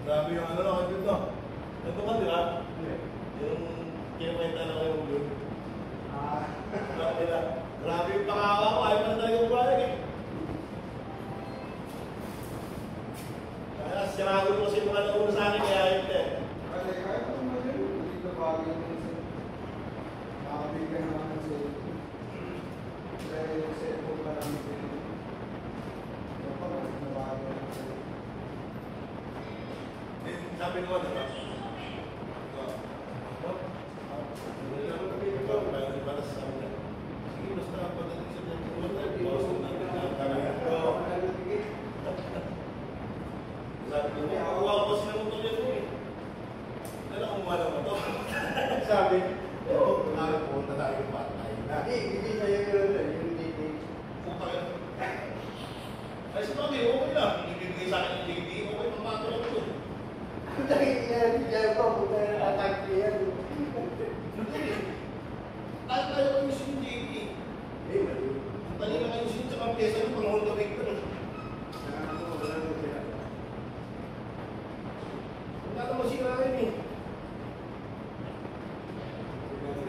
Grabe yung ano lang dito. Ito ka, di ba? Yung kinukwenta na kayo yun. Grabe yung pakawa ko. Ayaw na talaga yung buhay eh. Kaya sirado ko kasi mga nauna sa akin kaya ayun eh. Kaya ito naman yun. Hindi ka bagay naman sa nakabigay naman sa dahil sa ito pa lang sa ito pa lang sa bagay naman sa sabi naman, diba? Sige, basta pagdating sa sabi ko, ako ako sinamutol yan mo eh. Ano kung wala mo to? Sabi, punta tayo yung patay. hindi na yung hindi. Punta ka na. Ay, sa mga okay lang. Ibibigay sa akin yung DVD, okay, pamato lang ito. Yan pa, puta na attack yan. Tayo tayo ayusin yung DVD. Tayo lang ayusin sa mga pyesa ng panahon na victor. Wala na masira rin eh.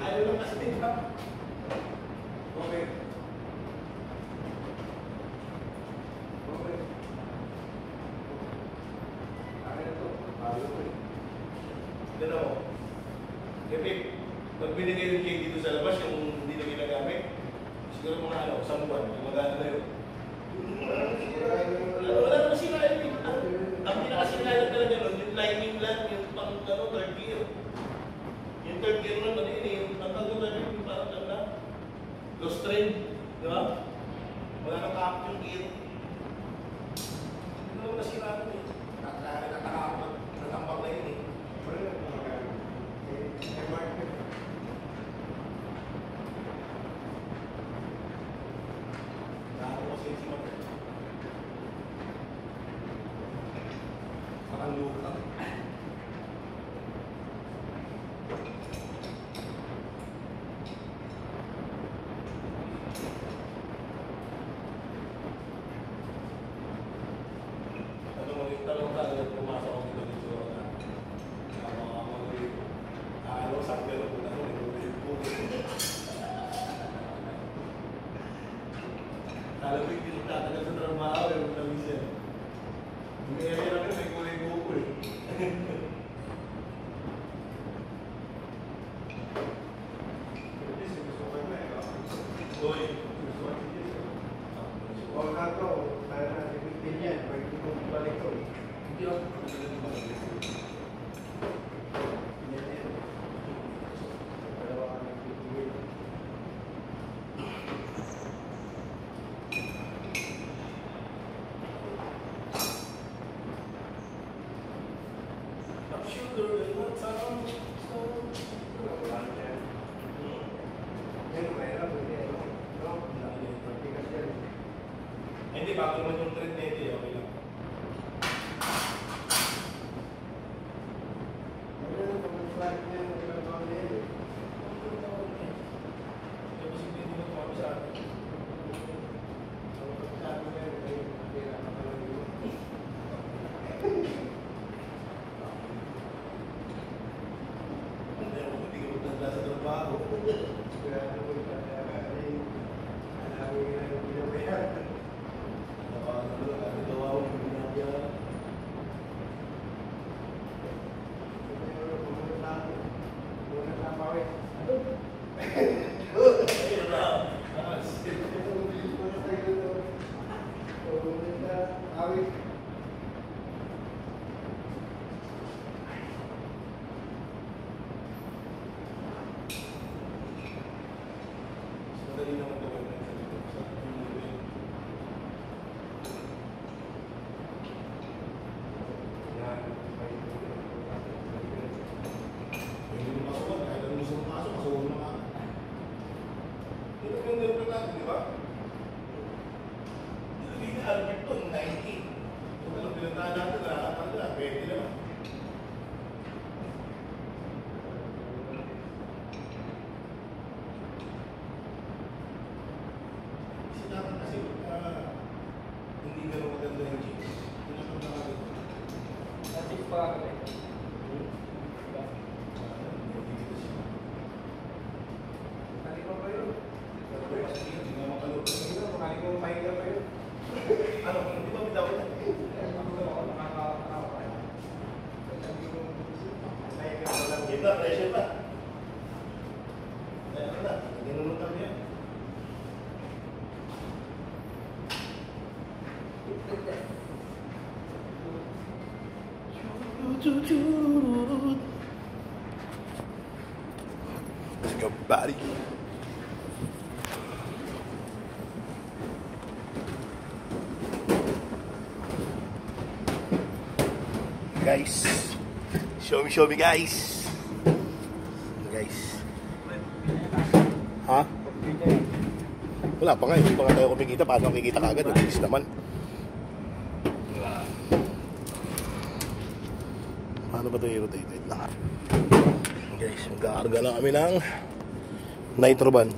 Ayaw lang kasi din ba? Okay. Ganda mo. Kevin, pag binigay yung cake dito sa labas, yung hindi na ginagamit, siguro mga ano, isang buwan, magana na yun. Wala na masira yun eh. Ang pinakasira talaga nun, yung lining lang, yung pang third gear. Yung third gear lang natin eh, yung pangkago na rin, yung parang lang na. Low strain, di ba? Wala nang kapit yung gear. Hindi naman nasira nun eh. Natambak na yun eh. Makanlukang. Alam mo yung pinagtatagal sa trabaho, yung tamis yan. Yung area namin, may kulay buko eh. Uy. Huwag na ito. Kaya na, ipipin yan. Pwede ko balik ito. Hindi ako. Yan yan. Dalawa ka nagpipigil. Sugar and what time? Yan, mahirap. Hindi, matigas yan. Hindi, bago naman yung trend na ito, okay lang. Ayun, kung flag niya, ilang taon na yan. Tapos hindi mo tumami sa akin. Sabi niya, ay, pira ka pala yun. Hindi ako magtanda sa trabaho. Kaya ano ko yung kaya, ay, hanapin nga yung pinabayaran. Let's go, buddy. Guys, show me guys. Guys. Ha? Wala pa nga, hindi pa nga tayo kumikita. Paano ang kikita kagad? Nagigis naman. Paano ba ito i-rotate? Wait lang. Guys, magkakarga na kami ng nitro ban.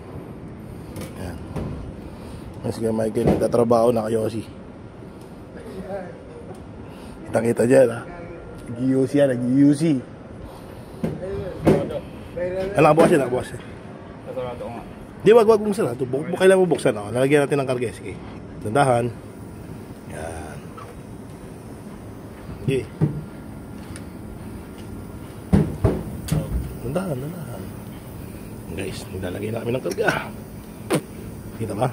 Yan. Mas kaya Michael, nagtatrabaho na kayo kasi. Kita-kita dyan ha. Nag-UC yan, nag-UC. Ano nakabukas yan, nakabukas yan. Di, wag buksan na. Kailan mo buksan na. Lalagyan natin ng karga. Sige. Dandahan. Yan. Sige. Dandahan. Guys, nilalagay na kami ng karga. Kita ba?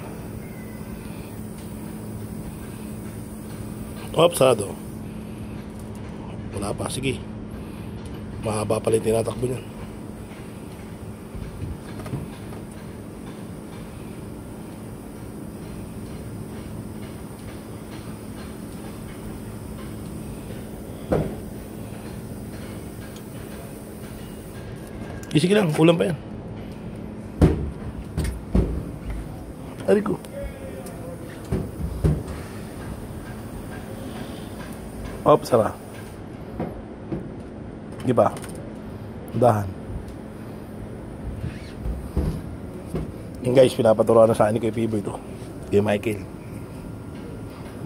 Oops, sarado. Wala pa, sige. Mahaba pala yung tinatakbo niyan. Sige lang, kulang pa yan. Ari ko. Op, sara. Di ba? Dahan. Yung guys, pinapaturuan na sa akin kay Pibo ito. Kay Michael.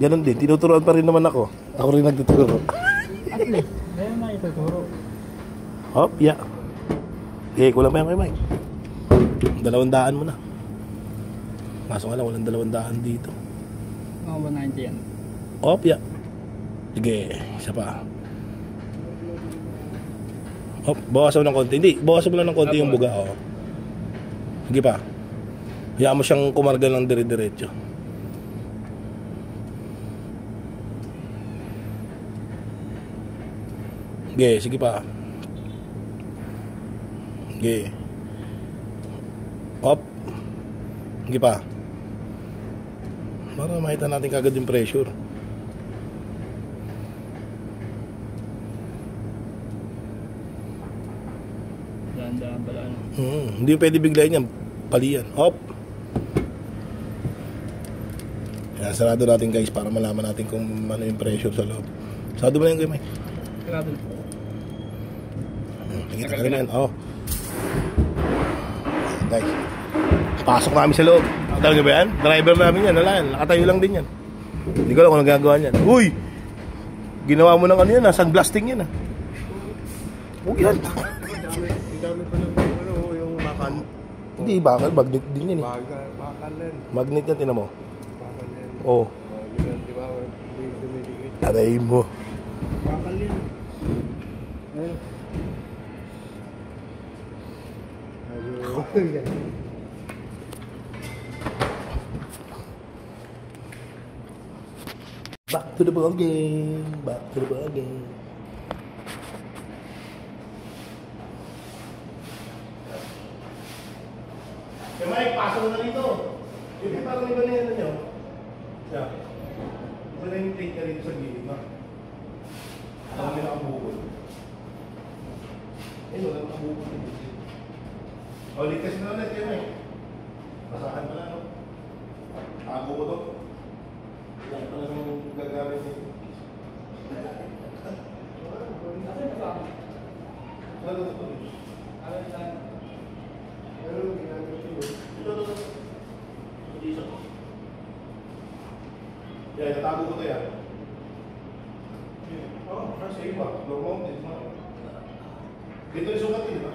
Ganun din, tinuturuan pa rin naman ako. Ako rin nagtuturo. At least, meron na ituturo. Hop, yeah. Okay, kulang pa yan kay Mike. 200 mo na. Kaso nga lang, walang 200 dito. Mga 190 yan. Op, ya. Sige, isa pa. Op, bawasan mo ng konti. Hindi, bawasan mo lang ng konti yung buga. Oh. Sige pa. Hayaan mo siyang kumarga ng dire-diretso. Sige pa. Sige. Op. Sige pa. Para makita natin kagad yung pressure. Dahan-dahan pala. Ano. Hindi pwede biglayin yan. Pali yan. Op. Yan, sarado natin guys para malaman natin kung ano yung pressure sa loob. Sarado mo na yung game, Mike. Sarado. Nakita ka rin yan. Oh. Guys. Pasok namin sa loob. Nakatawa nyo ba yan? Driver namin yan. Wala yan. Nakatayo lang din yan. Hindi ko alam kung nagagawa niyan. Uy! Ginawa mo ng ano yan ha? Sunblasting yan ha? Huwag yan. Ang dami pa ng ano, yung makan. Hindi, bakal. Magnet din yan eh. Bakal yan. Magnet yan, tinan mo. Bakal yan. Oo. Di ba? Hindi dumidikit. Aray mo. Bakal yan. Ayun. Ayun. Back to the ball game. Back to the ball game. Kaya Mike, pasok na dito. Hindi parang iba na yan nyo. Yeah. Iba na yung take na dito sa gilid, no? Alam mo na ang bukol. Ayun, wala ang bukol dito. O, ligtas na ulit kayo, Mike. Pasahan pala, no? Tago ko to. Yan pala yung gagamit niya. Ano ito? Yan, natago ko to yan. Kasi iba. Low mounted. Dito yung sukat yun, ba?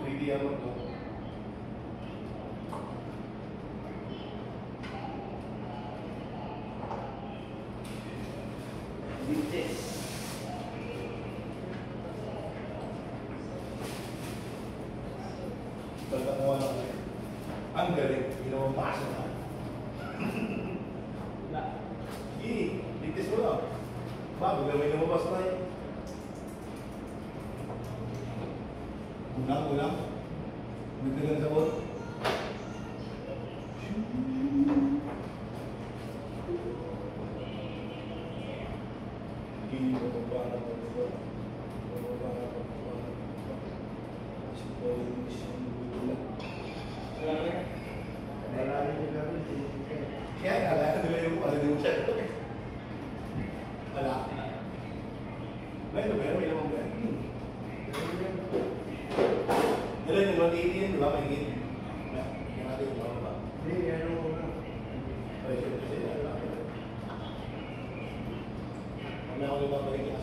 3D yan mo ito. Ang galing, ginawang paso na. Ligtas mo lang. Bago gawin na mabas na yun. Ulang. Nagdagan sa bot. Kaya kala nila yung ano yung chat ko. Wala. May naman ba? Dala yung 180 di ba? May higit. Yung natin yung mga ba? Hindi, yan ang una. Ay, siyempre sila. Mamaya ako yung babalik yung